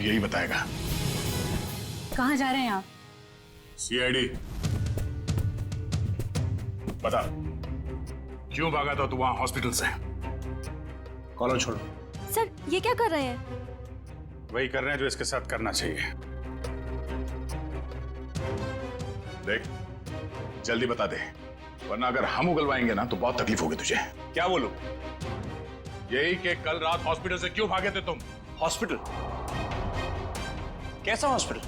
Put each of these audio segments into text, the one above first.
यही बताएगा। कहाँ जा रहे हैं आप? सीआईडी। बता, क्यों भागा था तू वहां हॉस्पिटल से? कॉलर छोड़ो। सर ये क्या कर रहे हैं? वही कर रहे हैं जो इसके साथ करना चाहिए। देख, जल्दी बता दे, वरना अगर हम उगलवाएंगे ना तो बहुत तकलीफ होगी तुझे। क्या बोलूं? यही कि कल रात हॉस्पिटल से क्यों भागे थे तुम? हॉस्पिटल? कैसा हॉस्पिटल?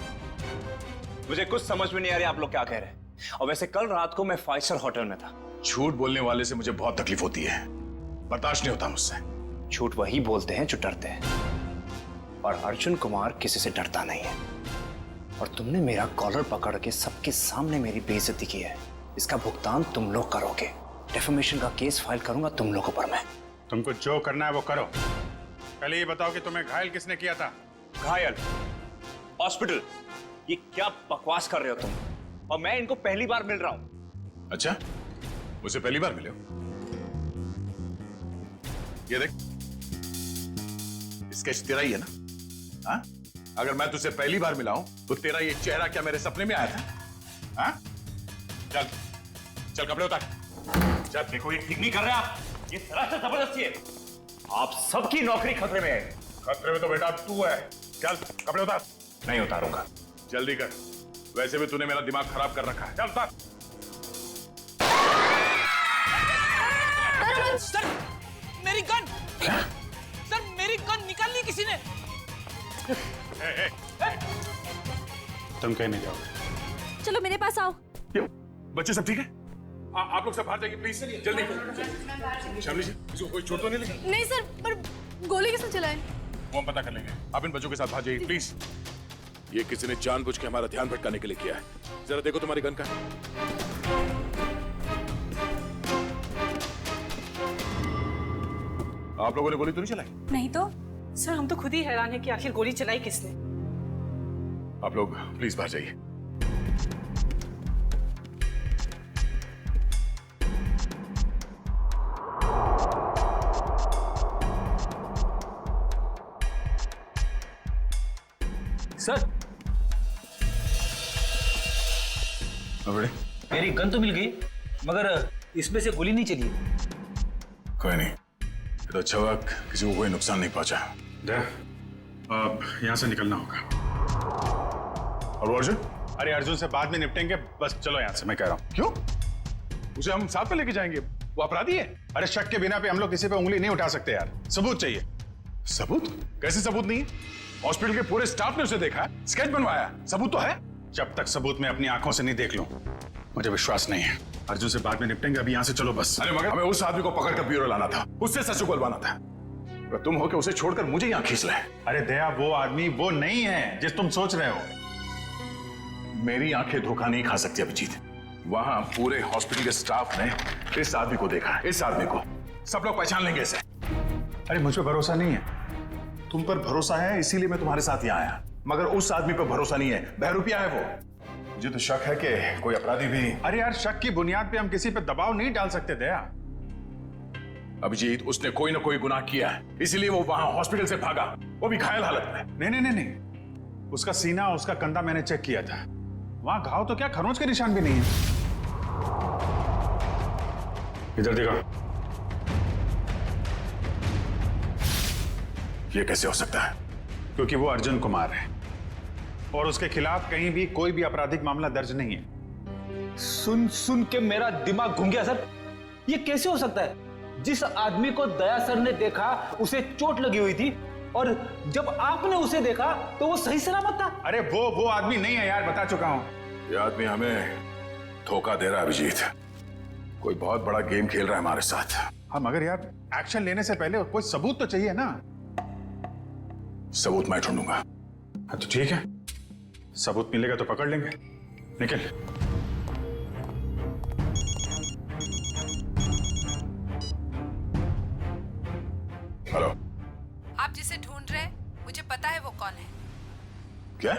मुझे कुछ समझ में नहीं आ रहा आप लोग क्या कह रहे हैं। और वैसे कल रात को मैं 5 स्टार होटल में था। झूठ बोलने वाले से मुझे बहुत तकलीफ होती है, बर्दाश्त नहीं होता मुझसे। झूठ वही बोलते हैं जो डरते हैं, और अर्जुन कुमार किसी से डरता नहीं है। और तुमने मेरा कॉलर पकड़ के सबके सामने मेरी बेइज्जती की है, इसका भुगतान तुम लोग करोगे। डेफेमेशन का केस फाइल करूंगा तुम लोगों पर मैं। तुमको जो करना है वो करो। पहले ये बताओ कि तुम्हें घायल किसने किया था? घायल? हॉस्पिटल? ये क्या बकवास कर रहे हो तुम? और मैं इनको पहली बार मिल रहा हूं। अच्छा, मुझे पहली बार मिले हो? ये देख, स्केच तेरा ही है ना? हाँ? अगर मैं तुझसे पहली बार मिला हूं तो तेरा ये चेहरा क्या मेरे सपने में आया था? हाँ? चल चल कपड़े उतार। जब देखो ये ठीक नहीं कर रहे आप, ये सरासर जबरदस्ती है। आप सबकी नौकरी खतरे में है। खतरे में तो बेटा तू है। चल कपड़े उतार। नहीं उतारूंगा। जल्दी कर, वैसे भी तूने मेरा दिमाग खराब कर रखा है। चल उतार। सर मेरी गन! क्या? सर मेरी गन निकाल ली किसी ने। तुम कहीं नहीं जाओगे। चलो मेरे पास आओ। क्यों? बच्चे सब ठीक है? आप लोग सब बाहर जाइए प्लीज, जल्दी। शामली जी, इसको कोई चोट तो नहीं लगी? नहीं सर, पर गोली किसने चलाई? वो हम पता कर लेंगे। आप इन बच्चों के साथ बाहर जाइए प्लीज। ये किसी ने जानबूझ के हमारा ध्यान भटकाने के लिए किया है। जरा देखो तुम्हारी गन का। आप लोगों ने गोली तो नहीं चलाई? नहीं तो। सर हम तो खुद ही हैरान है कि आखिर गोली चलाई किसने। आप लोग प्लीज बाहर जाइए। सर मेरी गन तो मिल गई, मगर इसमें से गोली नहीं चली। कोई नहीं, तो अच्छा हुआ किसी को कोई नुकसान नहीं पहुंचा। अब यहां से निकलना होगा। और वो अर्जुन? अरे अर्जुन से बाद में निपटेंगे, बस चलो यहां से। मैं कह रहा हूं। क्यों? उसे हम साथ में लेके जाएंगे, वो अपराधी है। अरे शक के बिना पे हम लोग किसी पे उंगली नहीं उठा सकते यार, सबूत चाहिए। सबूत? कैसे सबूत नहीं है? हॉस्पिटल के पूरे स्टाफ ने उसे देखा, स्केच बनवाया, सबूत तो है। जब तक सबूत मैं अपनी आंखों से नहीं देख लूं, मुझे विश्वास नहीं है। अर्जुन से बाद में निपटेंगे, अभी यहां से चलो बस। अरे मगर हमें उस आदमी को पकड़ कर ब्यूरो लाना था, उससे सच उगलवाना था। तुम हो के उसे छोड़कर मुझे यहां खींच लाए। अरे दया, वो आदमी वो नहीं है जिस तुम सोच रहे हो। मेरी आंखें धोखा नहीं खा सकती अभिजीत। वहां पूरे हॉस्पिटल के स्टाफ ने इस आदमी को देखा, इस आदमी को। सब लोग पहचान लेंगे इसे। अरे मुझ पर भरोसा नहीं है। तुम पर भरोसा है इसीलिए मैं तुम्हारे साथ यहाँ आया, मगर उस आदमी पर भरोसा नहीं है, बहरूपिया है वो। मुझे तो शक है कि कोई अपराधी भी। अरे यार, शक की बुनियाद पे हम किसी पे दबाव नहीं डाल सकते दया। अभिजीत, उसने कोई ना कोई गुनाह किया है, इसीलिए वो वहां हॉस्पिटल से भागा, वो भी घायल हालत में। नहीं नहीं नहीं नहीं, उसका सीना, उसका कंधा मैंने चेक किया था। वहां घाव तो क्या, खरोंच के निशान भी नहीं है। इधर देखो। ये कैसे हो सकता है? क्योंकि वो अर्जुन कुमार है और उसके खिलाफ कहीं भी कोई भी आपराधिक मामला दर्ज नहीं है। सुन सुन के मेरा दिमाग घूम गया सर। ये कैसे हो सकता है? जिस आदमी को दया सर ने देखा उसे चोट लगी हुई थी, और जब आपने उसे देखा तो वो सही सलामत था। अरे वो आदमी नहीं है यार, बता चुका हूं। ये आदमी हमें धोखा दे रहा है अभिजीत। कोई बहुत बड़ा गेम खेल रहा है हमारे साथ। हाँ मगर यार, एक्शन लेने से पहले कोई सबूत तो चाहिए ना। सबूत मैं ढूंढूंगा। हाँ तो ठीक है, सबूत मिलेगा तो पकड़ लेंगे। निकल। हेलो। आप जिसे ढूंढ रहे हैं, मुझे पता है वो कौन है। क्या?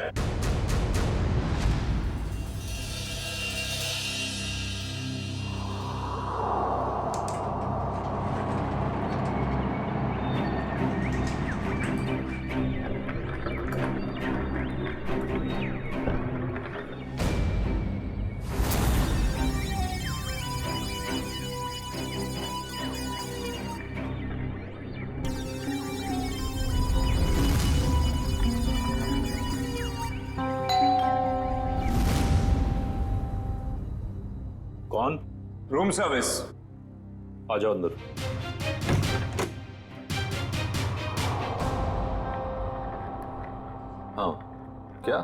कौन? Room service. आ जाओ अंदर। हाँ क्या?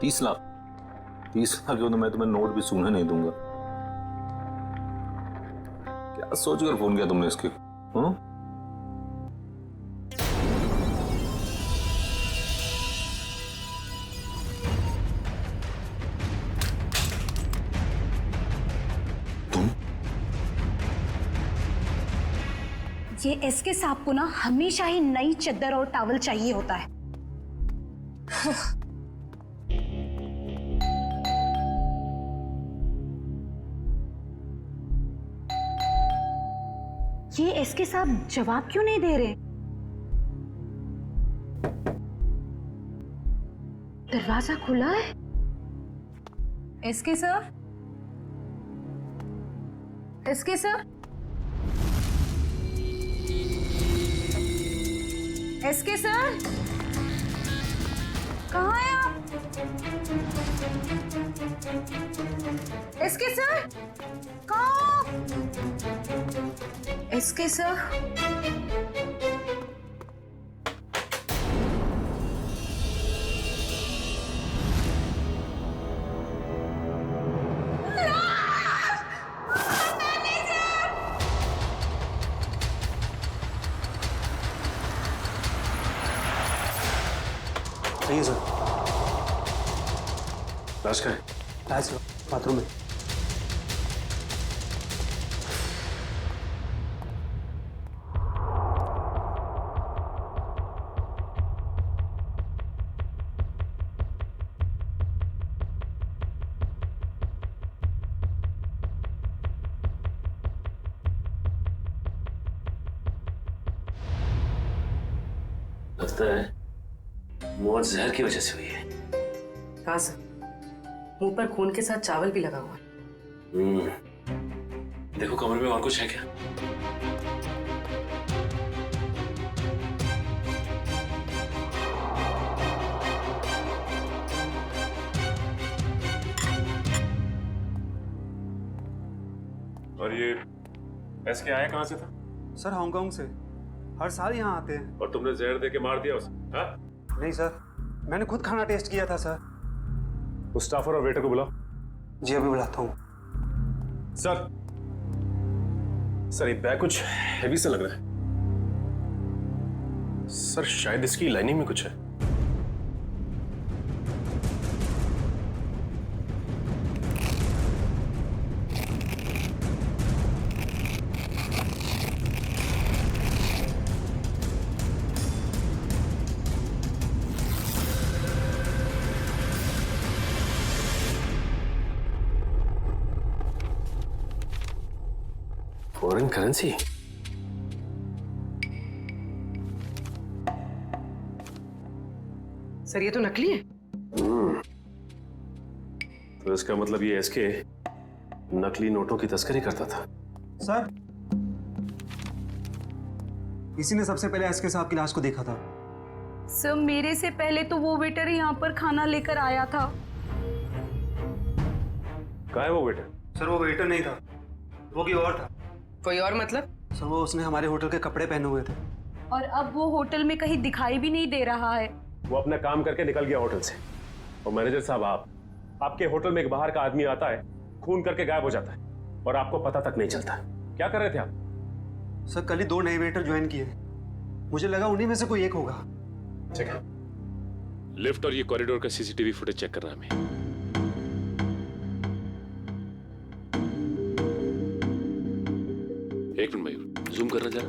30 लाख? 30 लाख क्यों? तो मैं तुम्हें नोट भी सूंघने नहीं दूंगा। क्या सोचकर फोन किया तुमने इसके? हाँ? ये एसके साहब को ना हमेशा ही नई चद्दर और टॉवल चाहिए होता है। ये एसके साहब जवाब क्यों नहीं दे रहे? दरवाजा खुला है। SK sir, SK sir, SK sir, कहाँ हैं आप? एसके सर, कहाँ? एसके सर, नहीं सर। लाश का है? है सर, बाथरूम में। लगता है मौत जहर की वजह से हुई है। कहा सर, मुंह पर खून के साथ चावल भी लगा हुआ है। देखो कमरे में और कुछ है क्या? और ये एसके आया कहाँ से था? सर हांगकांग से। हर साल यहाँ आते हैं। और तुमने जहर दे के मार दिया उसे? हाँ? नहीं सर, मैंने खुद खाना टेस्ट किया था सर। उस स्टाफर और वेटर को बुलाओ। जी अभी बुलाता हूँ। सर, सर ये बैग कुछ हैवी सा लग रहा है। सर शायद इसकी लाइनिंग में कुछ है। Foreign currency? सर ये तो नकली है। तो इसका मतलब ये एसके नकली नोटों की तस्करी करता था। सर, इसी ने सबसे पहले एसके साहब की लाश को देखा था। सर मेरे से पहले तो वो वेटर यहाँ पर खाना लेकर आया था। कहाँ है वो वेटर? सर वो वेटर नहीं था, वो कोई और था। कोई और मतलब? सर वो उसने हमारे होटल के कपड़े पहने हुए थे। और अब वो होटल में कहीं दिखाई भी नहीं दे रहा है। वो अपना काम करके निकल गया होटल से। और मैनेजर साहब, आपके होटल में एक बाहर का आदमी आता है, खून करके गायब हो जाता है और आपको पता तक नहीं चलता। क्या कर रहे थे आप? सर कल ही 2 नए वेटर ज्वाइन किए। मुझे लगा उन्हीं में से कोई एक होगा। ठीक है, लिफ्ट और ये कॉरिडोर का सीसीटीवी फुटेज चेक करना हमें। एक मिनट मयूर, जूम करना जरा।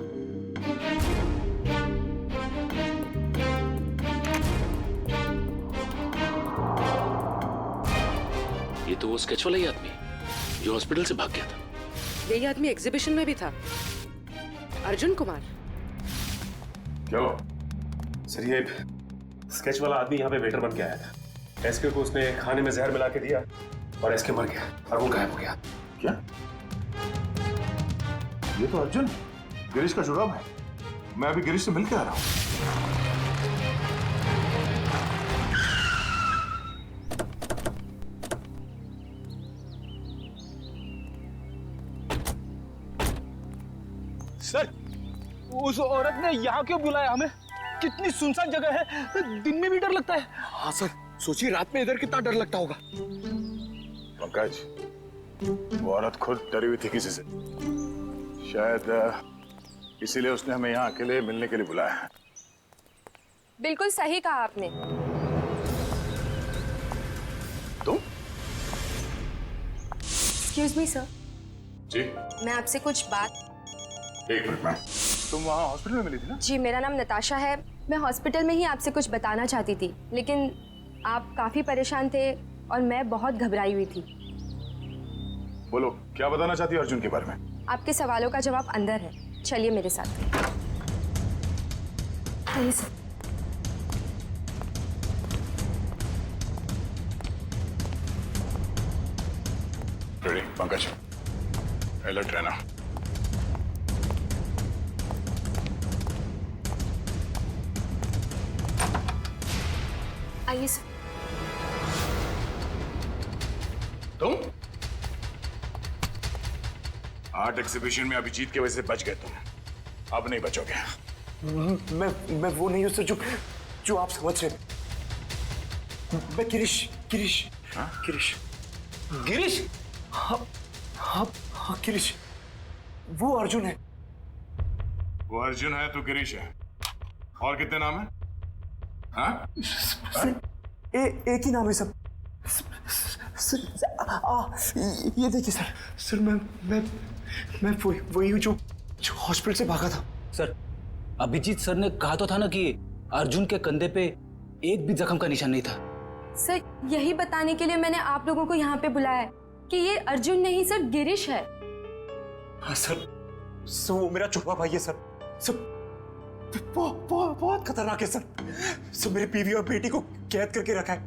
ये तो वो स्केच वाला ही आदमी जो हॉस्पिटल से भाग गया था। यही आदमी एग्जीबिशन में भी था, अर्जुन कुमार। क्या हुआ? सर ये स्केच वाला आदमी यहाँ पे वेटर बन के आया था। एसके को उसने खाने में जहर मिला के दिया और एसके मर गया और वो गायब हो गया। क्या? ये तो अर्जुन गिरीश का जुड़ाव है। मैं अभी गिरीश से मिलकर आ रहा हूँ। सर, उस औरत ने यहाँ क्यों बुलाया हमें? कितनी सुनसान जगह है, दिन में भी डर लगता है। हाँ सर, सोचिए रात में इधर कितना डर लगता होगा। पंकज, वो औरत खुद डरी हुई थी किसी से, शायद इसीलिए उसने हमें यहाँ अकेले मिलने के लिए बुलाया है। बिल्कुल सही कहा आपने। तुम? एक्सक्यूज मी सर, जी मैं आपसे कुछ बात। एक मिनट मैम, तुम वहाँ हॉस्पिटल में मिली थी ना? जी, मेरा नाम नताशा है। मैं हॉस्पिटल में ही आपसे कुछ बताना चाहती थी, लेकिन आप काफी परेशान थे और मैं बहुत घबराई हुई थी। बोलो, क्या बताना चाहती हो अर्जुन के बारे में? आपके सवालों का जवाब अंदर है, चलिए मेरे साथ। आइए सर। रेडी पंकज, अलर्ट रहना। आइए सर। तुम आर्ट एग्जीबिशन में अभिजीत की वजह से बच गए तुम, अब नहीं बचोगे। मैं वो नहीं हूँ सर जो आप समझ रहे। मैं गिरीश गिरीश। हाँ? गिरीश। गिरीश? हाँ गिरीश, वो अर्जुन है। वो अर्जुन है, तू गिरीश है। और कितने नाम है? हाँ? एक ही नाम है सब। सर, ये देखिए सर, मैं वही हूँ जो हॉस्पिटल से भागा था। सर, अभिजीत सर ने कहा तो था ना कि अर्जुन के कंधे पे एक भी जख्म का निशान नहीं था। सर, यही बताने के लिए मैंने आप लोगों को यहाँ पे बुलाया है कि ये अर्जुन नहीं सर, गिरीश है। हाँ सर, वो मेरा छोटा भाई है सर। बहुत खतरनाक है सर। सब मेरी बीवी और बेटी को कैद करके रखा है।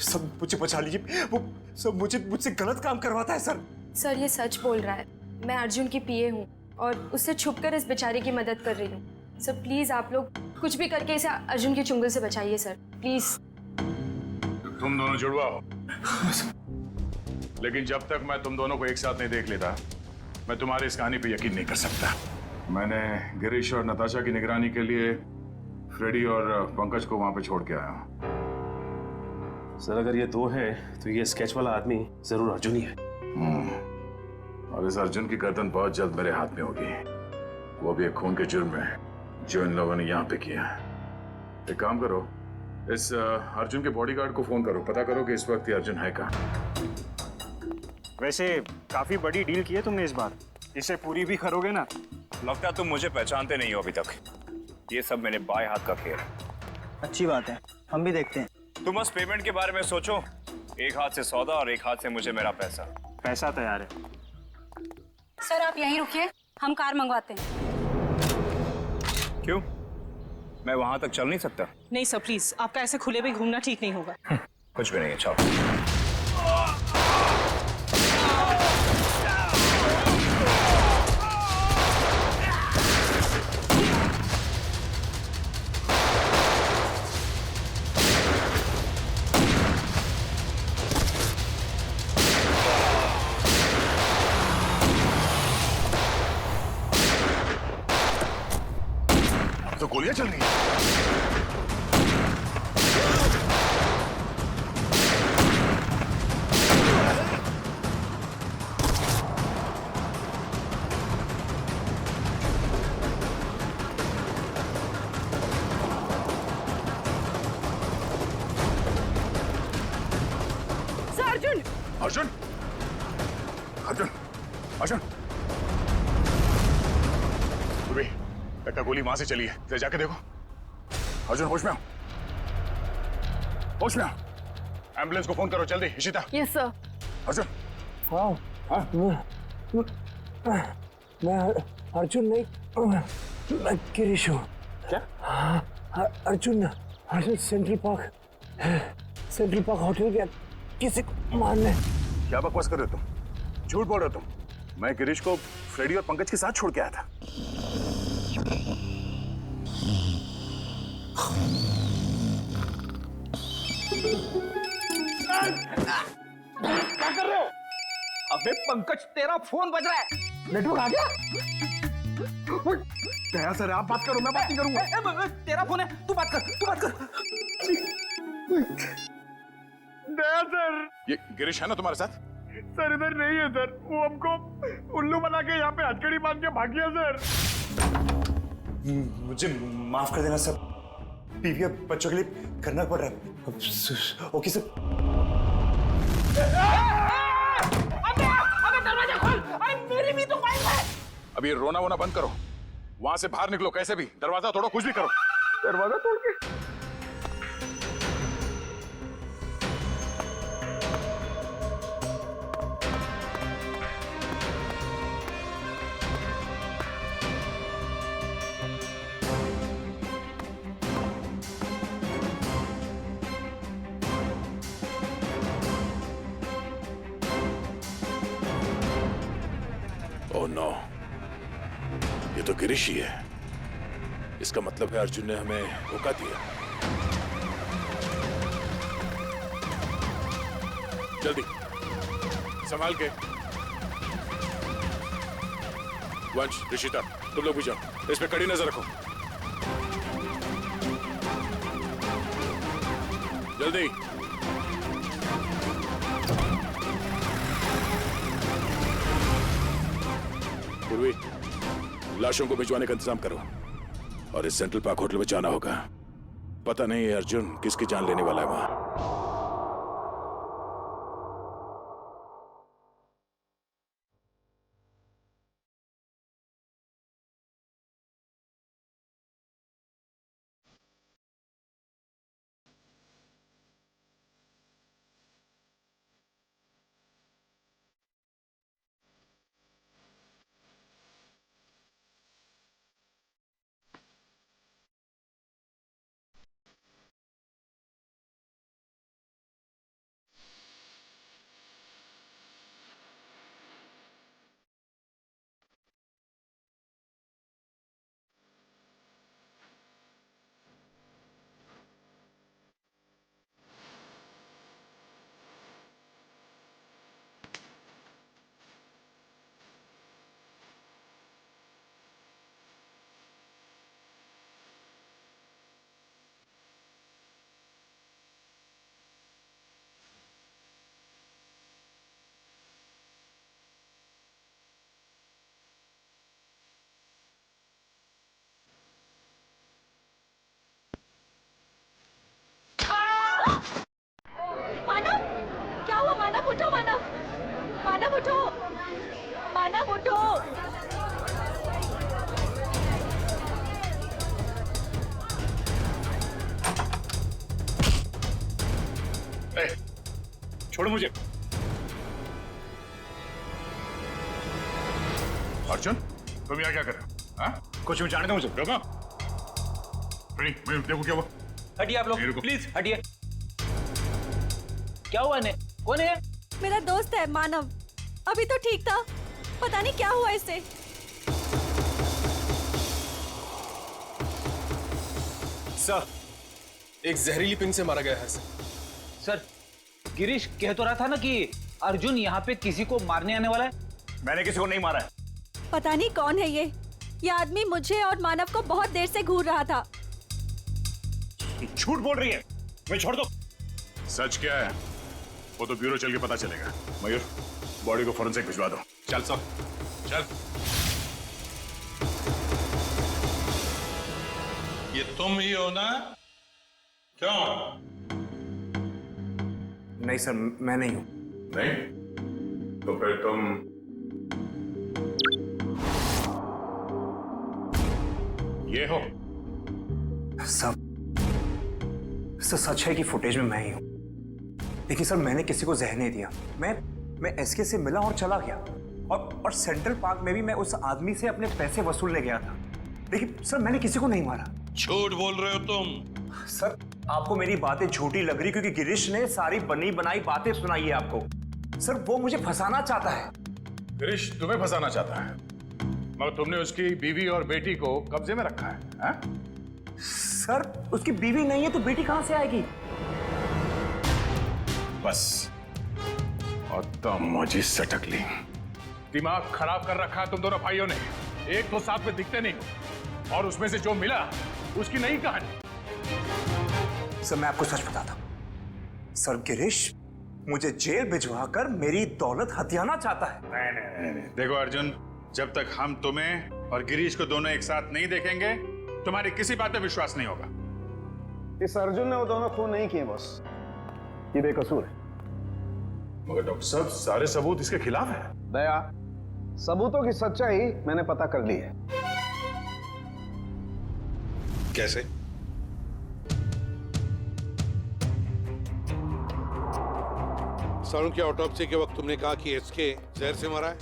सब मुझे बचा लीजिए, वो सब मुझसे गलत काम करवाता है सर। सर, ये सच बोल रहा है। मैं अर्जुन की पीए हूँ और उससे छुपकर इस बेचारे की मदद कर रही हूँ। सर प्लीज आप लोग कुछ भी करके इसे अर्जुन के चुंगल से बचाइए सर, प्लीज। तुम दोनों जुड़वा हो, लेकिन जब तक मैं तुम दोनों को एक साथ नहीं देख लेता, मैं तुम्हारी इस कहानी पे यकीन नहीं कर सकता। मैंने गिरीश और नताशा की निगरानी के लिए फ्रेडी और पंकज को वहां पे छोड़ के आया हूं। सर, अगर ये दो है तो ये स्केच वाला आदमी जरूर अर्जुन ही है। और इस अर्जुन की गर्दन बहुत जल्द मेरे हाथ में होगी, वो भी एक खून के जुर्म में जो इन लोगों ने यहाँ पे किया। एक काम करो, इस अर्जुन के बॉडीगार्ड को फोन करो, पता करो कि इस वक्त ये अर्जुन है कहाँ। वैसे काफी बड़ी डील की है तुमने इस बार, इसे पूरी भी करोगे ना? लगता तुम मुझे पहचानते नहीं हो अभी तक। ये सब मेरे बाएं हाथ का खेल है। अच्छी बात है, हम भी देखते हैं। तुम बस पेमेंट के बारे में सोचो, एक हाथ से सौदा और एक हाथ से मुझे मेरा पैसा। पैसा तैयार है। सर आप यहीं रुकिए, हम कार मंगवाते हैं। क्यों, मैं वहां तक चल नहीं सकता? नहीं सर प्लीज, आपका ऐसे खुले में घूमना ठीक नहीं होगा। कुछ भी नहीं है, चलो। तो गोलियां चल रही हैं। अर्जुन! अर्जुन! अर्जुन! अर्जुन! लगता गोली वहां से चली है, जरा जाके देखो। अर्जुन होश में आओ, होश में आओ। एम्बुलेंस को फोन करो जल्दी। इशिता। Yes sir. अर्जुन। मैं अर्जुन नहीं, मैं गिरीश हूँ। क्या? अर्जुन सेंट्रल पार्क होटल गया किसी को मारने। क्या बकवास कर रहे हो तुम? झूठ बोल रहे हो तुम। मैं गिरीश को फ्रेडी और पंकज के साथ छोड़ के आया था। क्या कर रहे हो? अबे पंकज, तेरा फोन बज रहा है। नेटवर्क आ गया? दया सर आप बात करो, मैं बात नहीं करूंगा। तेरा फोन है, तू बात कर। दया सर। ये गिरीश है ना तुम्हारे साथ? सर इधर नहीं है सर, वो हमको उल्लू बना के यहाँ पे हथकड़ी बांध के भाग गया सर। मुझे माफ कर देना सर, बीवी और बच्चों के लिए करना पड़ रहा है। Okay sir. अबे दरवाजा खोल, अरे मेरी भी तो वाइफ है। अब ये रोना वोना बंद करो, वहां से बाहर निकलो कैसे भी, दरवाजा तोड़ो, कुछ भी करो। दरवाजा तोड़ के? ओह नो, ये तो गिरीश ही है। इसका मतलब है अर्जुन ने हमें धोखा दिया। जल्दी संभाल के। वंश, ऋषिता, तुम लोग भी जाओ, इस पे कड़ी नजर रखो। जल्दी। पूर्वी, लाशों को भिजवाने का इंतजाम करो और इस सेंट्रल पार्क होटल में जाना होगा। पता नहीं है अर्जुन किसकी जान लेने वाला है वहां। छोड़ो मुझे। अर्जुन, तुम यहाँ क्या कर रहे हो? हाँ? कुछ भी जानते हो मुझे? रुको। मैं देखो क्या हुआ। हटिए आप लोग, प्लीज हटिए। क्या हुआ ने? कौन है? मेरा दोस्त है मानव। अभी तो ठीक था, पता नहीं क्या हुआ इसे। सर, एक जहरीली पिन से मारा गया है सर, गिरीश कह तो रहा था ना कि अर्जुन यहाँ पे किसी को मारने आने वाला है। मैंने किसी को नहीं मारा है। पता नहीं कौन है ये आदमी मुझे और मानव को बहुत देर से घूर रहा था। झूठ बोल रही है, मैं छोड़ दो। सच क्या है वो तो ब्यूरो चल के पता चलेगा। मयूर, बॉडी को फॉरेंसिक भिजवा दो। चल सब, चल। ये तुम ही हो ना? क्यों? नहीं सर, मैं नहीं हूं। नहीं? तो फिर तुम ये हो? सब सच है कि फुटेज में मैं ही हूं, लेकिन सर मैंने किसी को जहर नहीं दिया। मैं एसके से मिला और चला गया, और सेंट्रल पार्क में भी मैं उस आदमी से अपने पैसे वसूलने गया था, लेकिन सर मैंने किसी को नहीं मारा। झूठ बोल रहे हो तुम। सर आपको मेरी बातें झूठी लग रही क्योंकि गिरीश ने सारी बनी बनाई बातें सुनाई है आपको। सर वो मुझे फंसाना चाहता है। गिरीश तुम्हें फंसाना चाहता है, मगर तुमने उसकी बीवी और बेटी को कब्जे में रखा है, हा? सर उसकी बीवी नहीं है तो बेटी कहां से आएगी? बस, और तुम मुझे सटक ली। दिमाग खराब कर रखा है तुम दोनों भाइयों ने। एक तो साथ में दिखते नहीं और उसमें से जो मिला उसकी नई कहानी। सर मैं आपको सच बताता हूं, सर गिरीश मुझे जेल भिजवाकर मेरी दौलत हथियाना चाहता है। नहीं। देखो अर्जुन, जब तक हम तुम्हें और गिरीश को दोनों एक साथ नहीं देखेंगे तुम्हारी किसी बात पे विश्वास नहीं होगा। इस अर्जुन ने वो दोनों खून नहीं किए बॉस, ये बेकसूर है। मगर डॉक्टर साहब सारे सबूत इसके खिलाफ है। दया, सबूतों की सच्चाई मैंने पता कर ली है। कैसे? सारुण की ऑटोप्सी के वक्त तुमने कहा कि एसके जहर से मरा है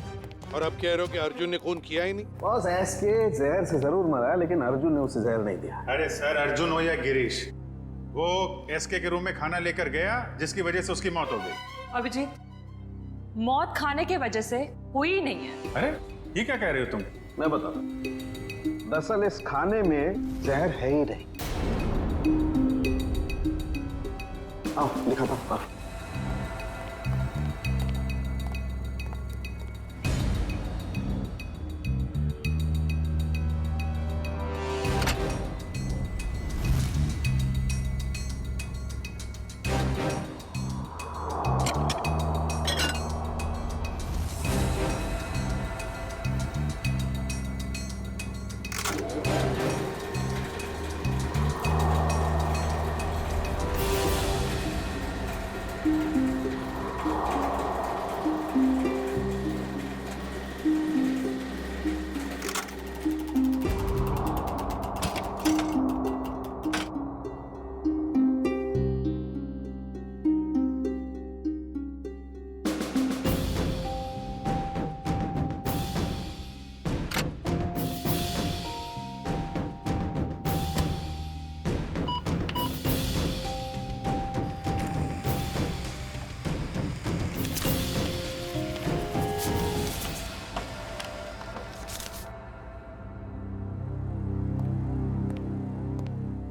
और अब कह रहे हो कि अर्जुन ने खून किया ही नहीं। बॉस एसके जहर से जरूर मरा है, लेकिन अर्जुन ने उसे जहर नहीं दिया। अरे सर, अर्जुन हो या गिरीश, वो एसके के रूम में खाना लेकर गया जिसकी वजह से उसकी मौत हो गई। अभिजीत, मौत खाने की वजह से हुई ही नहीं है। अरे ये क्या कह रहे हो तुम? मैं बताता हूं, दरअसल इस खाने में जहर है ही नहीं। आओ दिखाता हूं।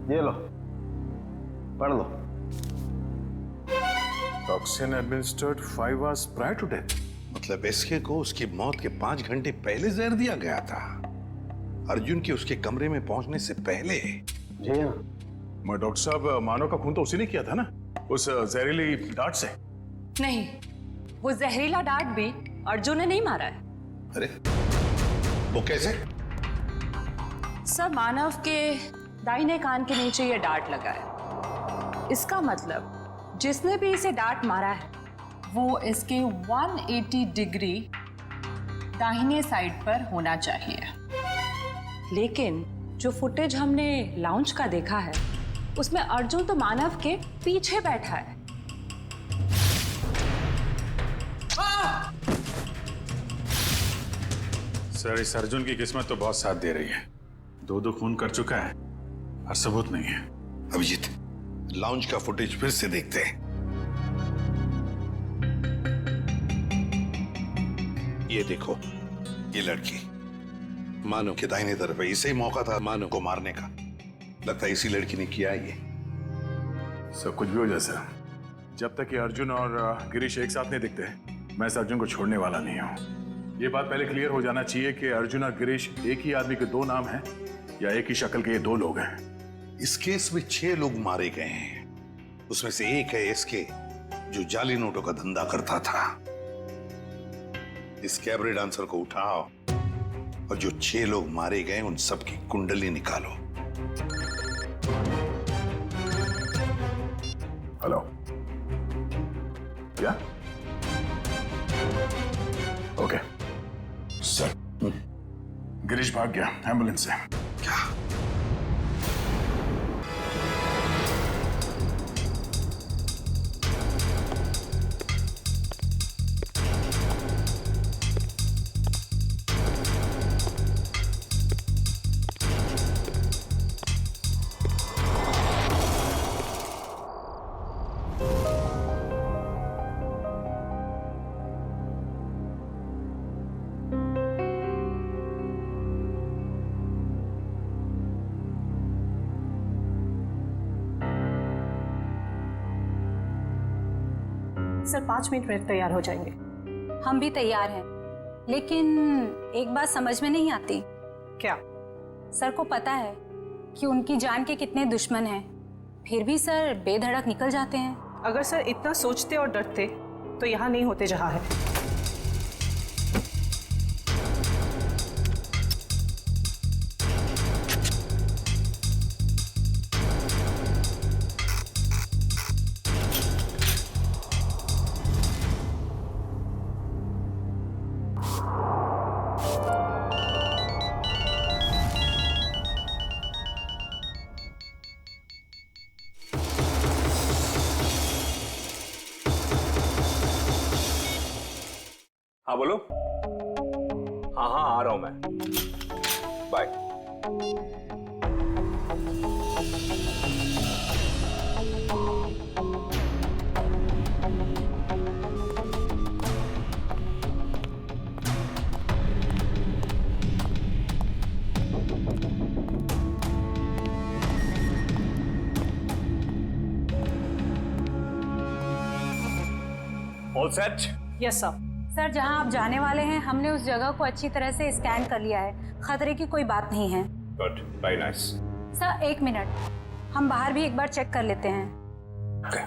ये लो, पढ़ लो। Toxin administered 5 hours prior to death। मतलब एसके को उसकी मौत के 5 घंटे पहले जहर दिया गया था, अर्जुन के उसके कमरे में पहुंचने से पहले। जी हाँ। मगर डॉक्टर साहब, मानव का खून तो उसी ने किया था ना, उस जहरीली डांट से। नहीं, वो जहरीला डांट भी अर्जुन ने नहीं मारा है। अरे वो कैसे? सर, मानव के दाहिने कान के नीचे ये डांट लगा है। इसका मतलब जिसने भी इसे डांट मारा है वो इसके 180 डिग्री दाहिने साइड पर होना चाहिए। लेकिन जो फुटेज हमने लाउंज का देखा है उसमें अर्जुन तो मानव के पीछे बैठा है। सर, इस अर्जुन की किस्मत तो बहुत साथ दे रही है। 2 खून कर चुका है और सबूत नहीं है। अभिजीत, लाउंज का फुटेज फिर से देखते हैं। ये देखो, ये लड़की मानव के दाहिने तरफ है। इसे ही मौका था मानव को मारने का। लगता है इसी लड़की ने किया ये। सब कुछ भी हो जाए सर, जब तक ये अर्जुन और गिरीश एक साथ नहीं दिखते मैं इस अर्जुन को छोड़ने वाला नहीं हूँ। ये बात पहले क्लियर हो जाना चाहिए कि अर्जुन और गिरीश एक ही आदमी के 2 नाम हैं या एक ही शक्ल के ये 2 लोग हैं। इस केस में 6 लोग मारे गए हैं। उसमें से एक है एसके, जो जाली नोटों का धंधा करता था। इस कैबरे डांसर को उठाओ और जो 6 लोग मारे गए उन सबकी कुंडली निकालो। हेलो, क्या? ओके सर, गिरीश भाग गया एम्बुलेंस से। क्या? सर 5 मिनट में तैयार हो जाएंगे। हम भी तैयार हैं, लेकिन एक बात समझ में नहीं आती। क्या? सर को पता है कि उनकी जान के कितने दुश्मन हैं, फिर भी सर बेधड़क निकल जाते हैं। अगर सर इतना सोचते और डरते तो यहाँ नहीं होते जहाँ है। हाँ बोलो। हाँ हाँ आ रहा हूं मैं। Bye. All set? Yes sir. Sir जहां आप जाने वाले हैं हमने उस जगह को अच्छी तरह से स्कैन कर लिया है, खतरे की कोई बात नहीं है। Good, very nice. Sir 1 minute, हम बाहर भी एक बार चेक कर लेते हैं। Okay.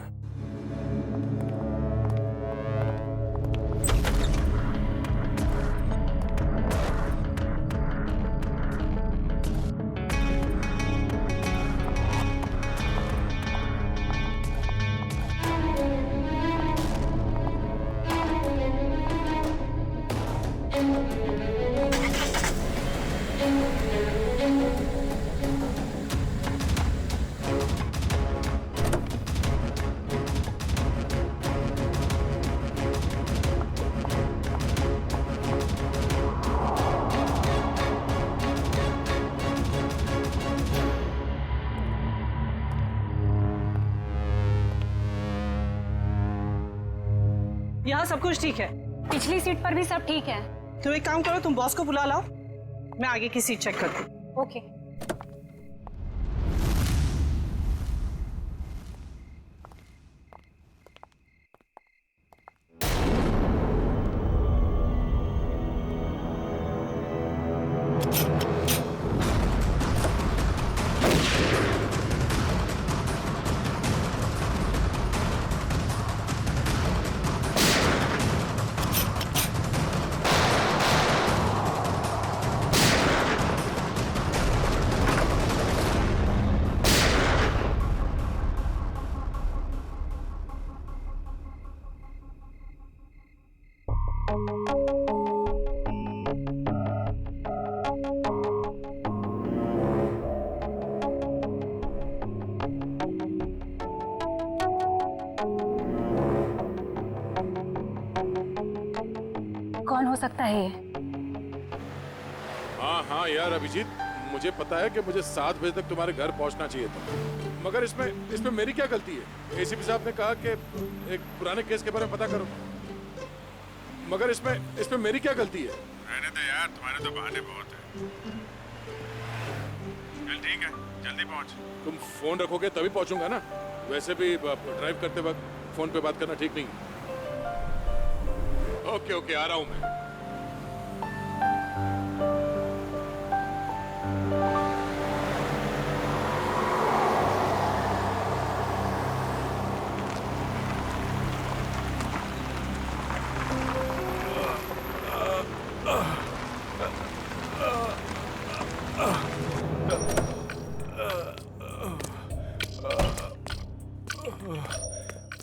यहाँ सब कुछ ठीक है। पिछली सीट पर भी सब ठीक है। तो एक काम करो, तुम बॉस को बुला लाओ, मैं आगे की सीट चेक करती हूँ। ओके। कौन हो सकता है ये? हाँ हाँ यार अभिजीत, मुझे पता है कि मुझे 7 बजे तक तुम्हारे घर पहुंचना चाहिए था, मगर इसमें मेरी क्या गलती है? एसीपी साहब ने कहा कि एक पुराने केस के बारे में पता करो, मगर इसमें मेरी क्या गलती है? रहने दे यार, तुम्हारे तो बहाने बहुत हैं। चल ठीक है, जल्दी पहुंच। तुम फोन रखोगे तभी पहुंचूंगा ना, वैसे भी ड्राइव करते वक्त फोन पे बात करना ठीक नहीं। ओके ओके, आ रहा हूं मैं।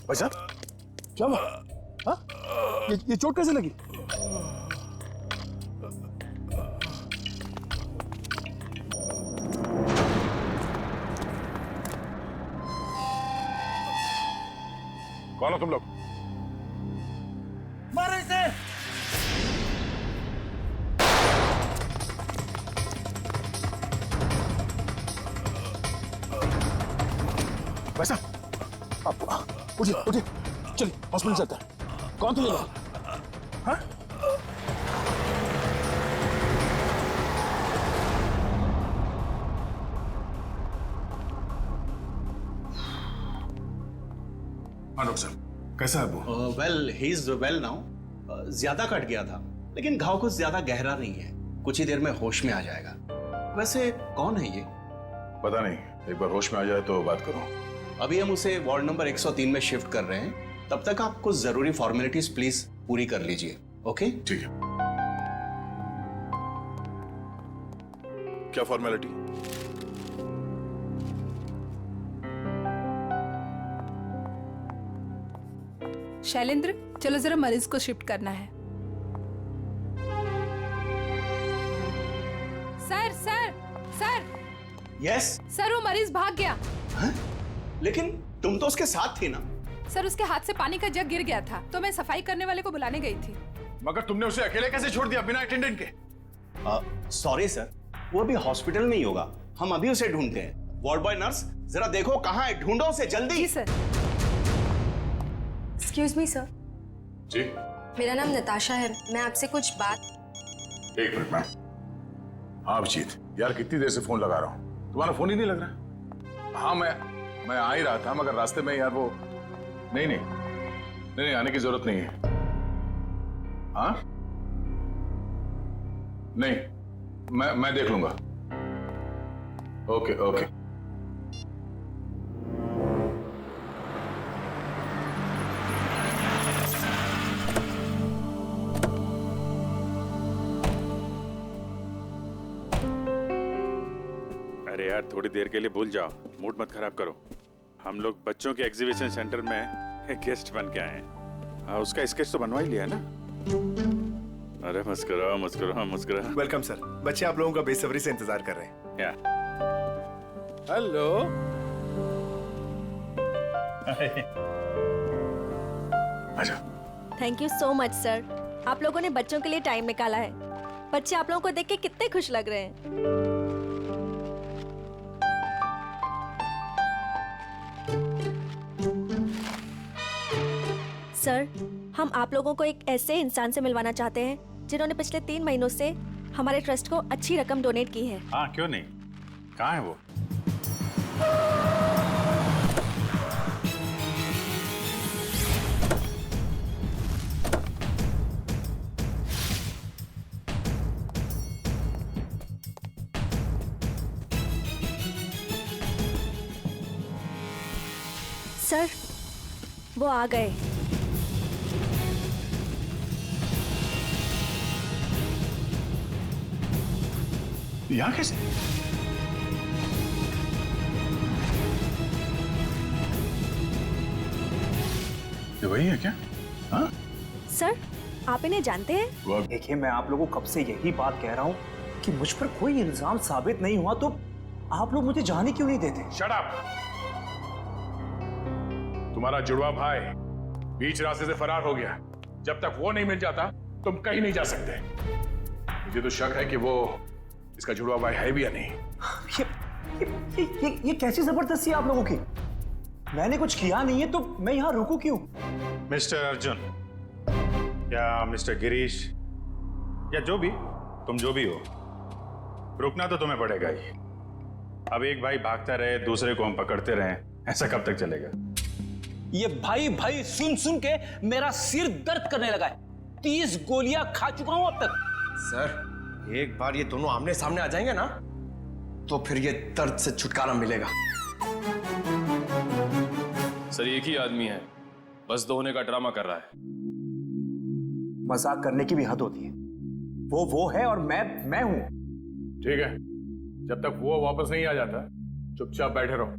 भाई साहब क्या हुआ? हाँ? ये चोट कैसे लगी? कौन हो तुम लोग? मारो इसे! भाई साहब आप उठिए उठिए, चलिए हॉस्पिटल चलते हैं। कौन थे ये लोग? हाँ? डॉक्टर साहब कैसा है वो? Well he is well now. ज्यादा कट गया था, लेकिन घाव कुछ ज्यादा गहरा नहीं है, कुछ ही देर में होश में आ जाएगा। वैसे कौन है ये? पता नहीं, एक बार होश में आ जाए तो बात करूं। अभी हम उसे वार्ड नंबर 103 में शिफ्ट कर रहे हैं, तब तक आप कुछ जरूरी फॉर्मेलिटीज प्लीज पूरी कर लीजिए। ओके? ठीक है। क्या फॉर्मेलिटी? शैलेंद्र, चलो जरा मरीज को शिफ्ट करना है। Sir sir sir. Yes sir, वो मरीज भाग गया। लेकिन तुम तो उसके साथ थी ना? सर, उसके हाथ से पानी का जग गिर गया था तो मैं सफाई करने वाले को बुलाने गई थी। मगर तुमने उसे अकेले कैसे छोड़ दिया बिना अटेंडेंट के? सॉरी सर, वो अभी हॉस्पिटल में ही होगा, हम अभी उसे ढूंढते हैं। वार्ड बॉय नर्स, जरा देखो कहाँ है, ढूंढो उसे जल्दी। जी सर। Excuse me sir. जी। मेरा नाम नताशा है, मैं आपसे कुछ बात। एक मिनट मैम। हाँ अभिजीत, यार कितनी देर से फोन लगा रहा हूँ, तुम्हारा फोन ही नहीं लग रहा। हाँ मैं आ ही रहा था, मगर रास्ते में यार वो नहीं आने की जरूरत नहीं है। हाँ नहीं, मैं देख लूंगा। Okay okay. अरे यार थोड़ी देर के लिए भूल जाओ, मूड मत खराब करो। हम लोग बच्चों के एग्जीबिशन सेंटर में गेस्ट बन के आए हैं। उसका स्केच तो बनवा ही लिया ना? अरे मुस्कुराओ मुस्कुराओ मुस्कुराओ। वेलकम सर, बच्चे आप लोगों का बेसब्री से इंतजार कर रहे हैं। क्या? हेलो। अच्छा। Thank you so much sir, आप लोगों ने बच्चों के लिए टाइम निकाला है। बच्चे आप लोगों को देख के कितने खुश लग रहे हैं। सर, हम आप लोगों को एक ऐसे इंसान से मिलवाना चाहते हैं जिन्होंने पिछले 3 महीनों से हमारे ट्रस्ट को अच्छी रकम डोनेट की है। हाँ क्यों नहीं, कहाँ है वो? सर, वो आ गए। यहाँ कैसे? ये वही है क्या? हाँ? सर, आप इन्हें जानते हैं? देखिए, मैं आप लोगों को कब से यही बात कह रहा हूँ कि मुझ पर कोई इल्जाम साबित नहीं हुआ तो आप लोग मुझे जाने क्यों नहीं देते? Shut up! तुम्हारा जुड़वा भाई बीच रास्ते से फरार हो गया। जब तक वो नहीं मिल जाता तुम कहीं नहीं जा सकते। मुझे तो शक है कि वो इसका जुड़वा भाई है भी या नहीं। ये कैसी जबरदस्ती है आप लोगों की? मैंने कुछ किया नहीं है तो मैं यहाँ रुकूं क्यों? मिस्टर अर्जुन या मिस्टर गिरीश या जो भी, तुम जो भी हो, रुकना तो तुम्हें पड़ेगा ही। अब एक भाई भागता रहे, दूसरे को हम पकड़ते रहे, ऐसा कब तक चलेगा? ये भाई भाई सुन सुन के मेरा सिर दर्द करने लगा है। 30 गोलियां खा चुका हूं अब तक। सर, एक बार ये दोनों आमने सामने आ जाएंगे ना तो फिर ये दर्द से छुटकारा मिलेगा। सर एक ही आदमी है, बस दो होने का ड्रामा कर रहा है। मजाक करने की भी हद होती है। वो है और मैं हूं। ठीक है, जब तक वो वापस नहीं आ जाता चुपचाप बैठे रहो।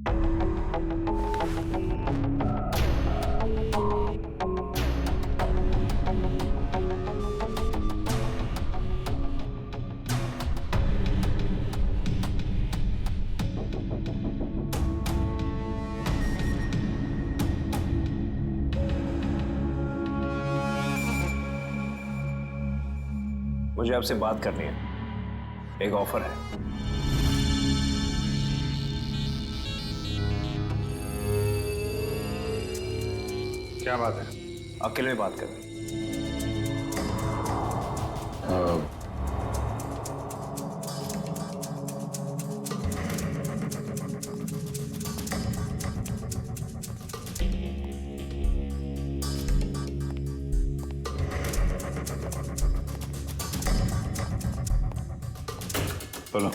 मुझे आपसे बात करनी है, एक ऑफर है। क्या बात है? अकेले में बात कर। बोलो।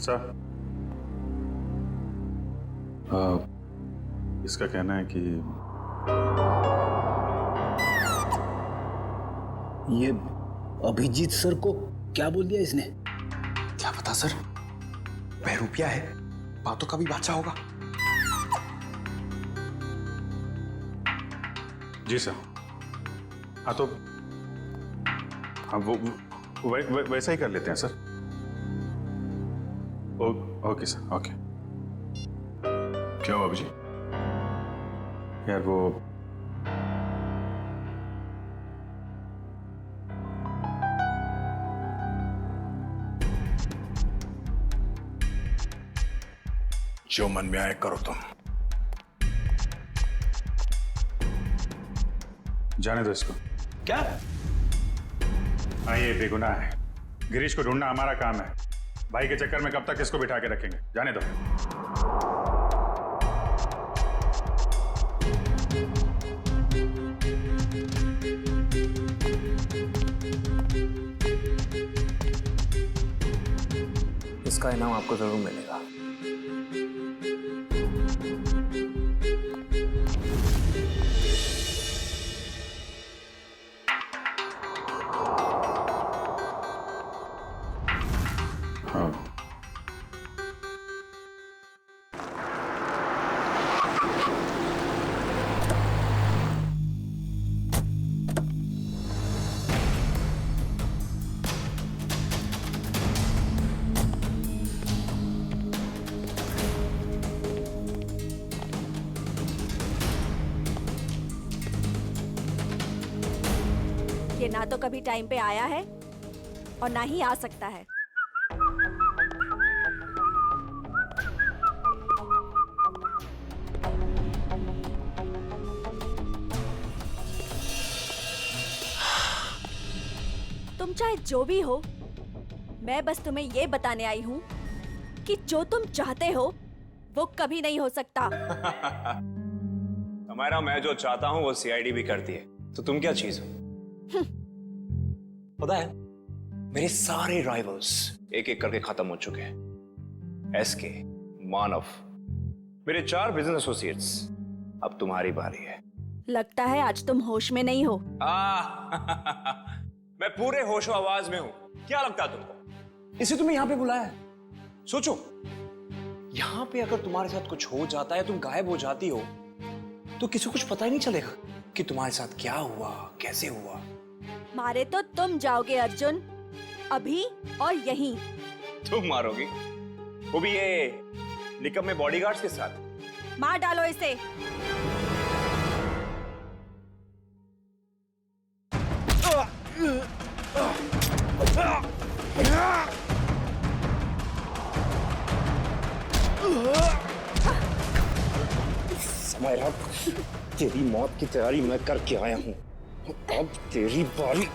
सर, इसका कहना है कि ये अभिजीत सर को क्या बोल दिया इसने? क्या पता सर, बहरूपिया है, बातों का भी बादशाह होगा। जी सर। हाँ तो हाँ वैसा ही कर लेते हैं सर। Okay sir, okay. क्या हुआ अभिजीत? यार वो जो मन में आए करो तुम। जाने दो इसको। क्या? हाँ, ये बेगुनाह है। गिरीश को ढूंढना हमारा काम है। भाई के चक्कर में कब तक इसको बिठा के रखेंगे? जाने दो। इसका इनाम आपको जरूर मिलेगा। ये ना तो कभी टाइम पे आया है और ना ही आ सकता है। तुम चाहे जो भी हो, मैं बस तुम्हें ये बताने आई हूँ कि जो तुम चाहते हो वो कभी नहीं हो सकता। हमारा मैं जो चाहता हूँ वो सीआईडी भी करती है, तो तुम क्या चीज हो? पता है, मेरे सारे राइवल्स एक एक करके खत्म हो चुके हैं। एसके, मानव, मेरे 4 बिजनेस एसोसिएट्स। अब तुम्हारी बारी है। लगता है आज तुम होश में नहीं हो। मैं पूरे होशो आवाज में हूं। क्या लगता है तुमको? इसे तुम्हें यहां पे बुलाया है। सोचो, यहां पे अगर तुम्हारे साथ कुछ हो जाता है, तुम गायब हो जाती हो, तो किसी को कुछ पता ही नहीं चलेगा कि तुम्हारे साथ क्या हुआ, कैसे हुआ। मारे तो तुम जाओगे अर्जुन, अभी और यहीं। तुम मारोगी? वो भी ये निकम्मे बॉडीगार्ड्स के साथ? मार डालो इसे। समय रहा, तेरी मौत की तैयारी मैं करके आया हूं। अब तेरी बारी।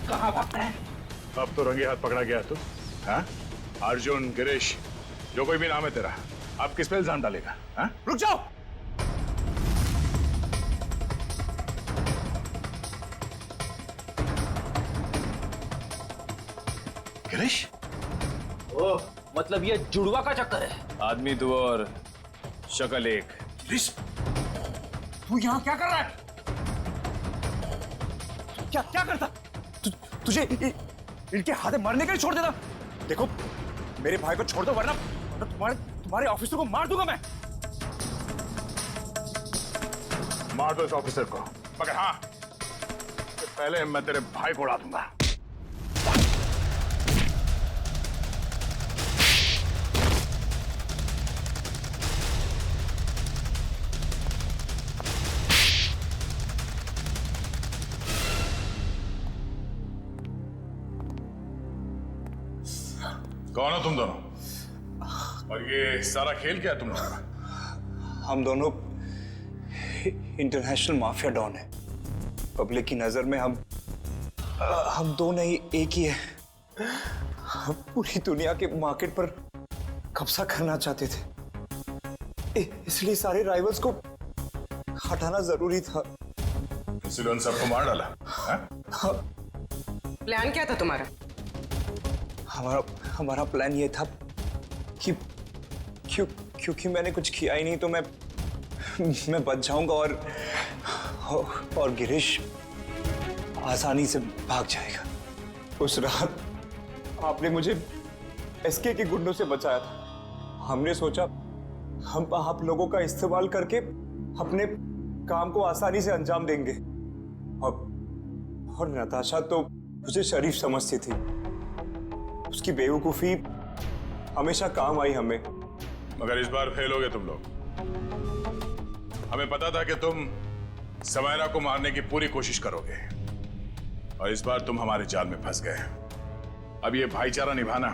कहाँ भागता है? अब तो रंगे हाथ पकड़ा गया तू। हाँ? अर्जुन, गिरीश, जो कोई भी नाम है तेरा, अब किस पे इल्जाम डालेगा? हाँ? रुक जाओ। गिरीश? ओह, मतलब ये जुड़वा का चक्कर है। आदमी दो और शक्ल एक। गिरीश, तू यहाँ क्या कर रहा है? क्या करता? तुझे इनके हाथे मरने के लिए छोड़ देना? देखो, मेरे भाई को छोड़ दो, वरना तुम्हारे ऑफिसर को मार दूंगा मैं। मार दो इस ऑफिसर को, मगर हाँ, पहले मैं तेरे भाई को उड़ा दूंगा। कौन हो तुम दोनों? और ये सारा खेल क्या है तुम लोगों का? हम दोनों इंटरनेशनल माफिया डॉन है। पब्लिक की नजर में हम दो नहीं एक ही है। हम पूरी दुनिया के मार्केट पर कब्जा करना चाहते थे, इसलिए सारे राइवल्स को हटाना जरूरी था। इसलिए उन सबको मार डाला? प्लान क्या था तुम्हारा? हमारा प्लान ये था कि क्योंकि मैंने कुछ किया ही नहीं तो मैं बच जाऊंगा और गिरीश आसानी से भाग जाएगा। उस रात आपने मुझे एसके के गुंडों से बचाया था। हमने सोचा हम आप लोगों का इस्तेमाल करके अपने काम को आसानी से अंजाम देंगे। और नताशा तो मुझे शरीफ समझती थी। उसकी बेवकूफी हमेशा काम आई हमें। मगर इस बार फेल हो गए तुम लोग। हमें पता था कि तुम समायरा को मारने की पूरी कोशिश करोगे और इस बार तुम हमारे जाल में फंस गए। अब ये भाईचारा निभाना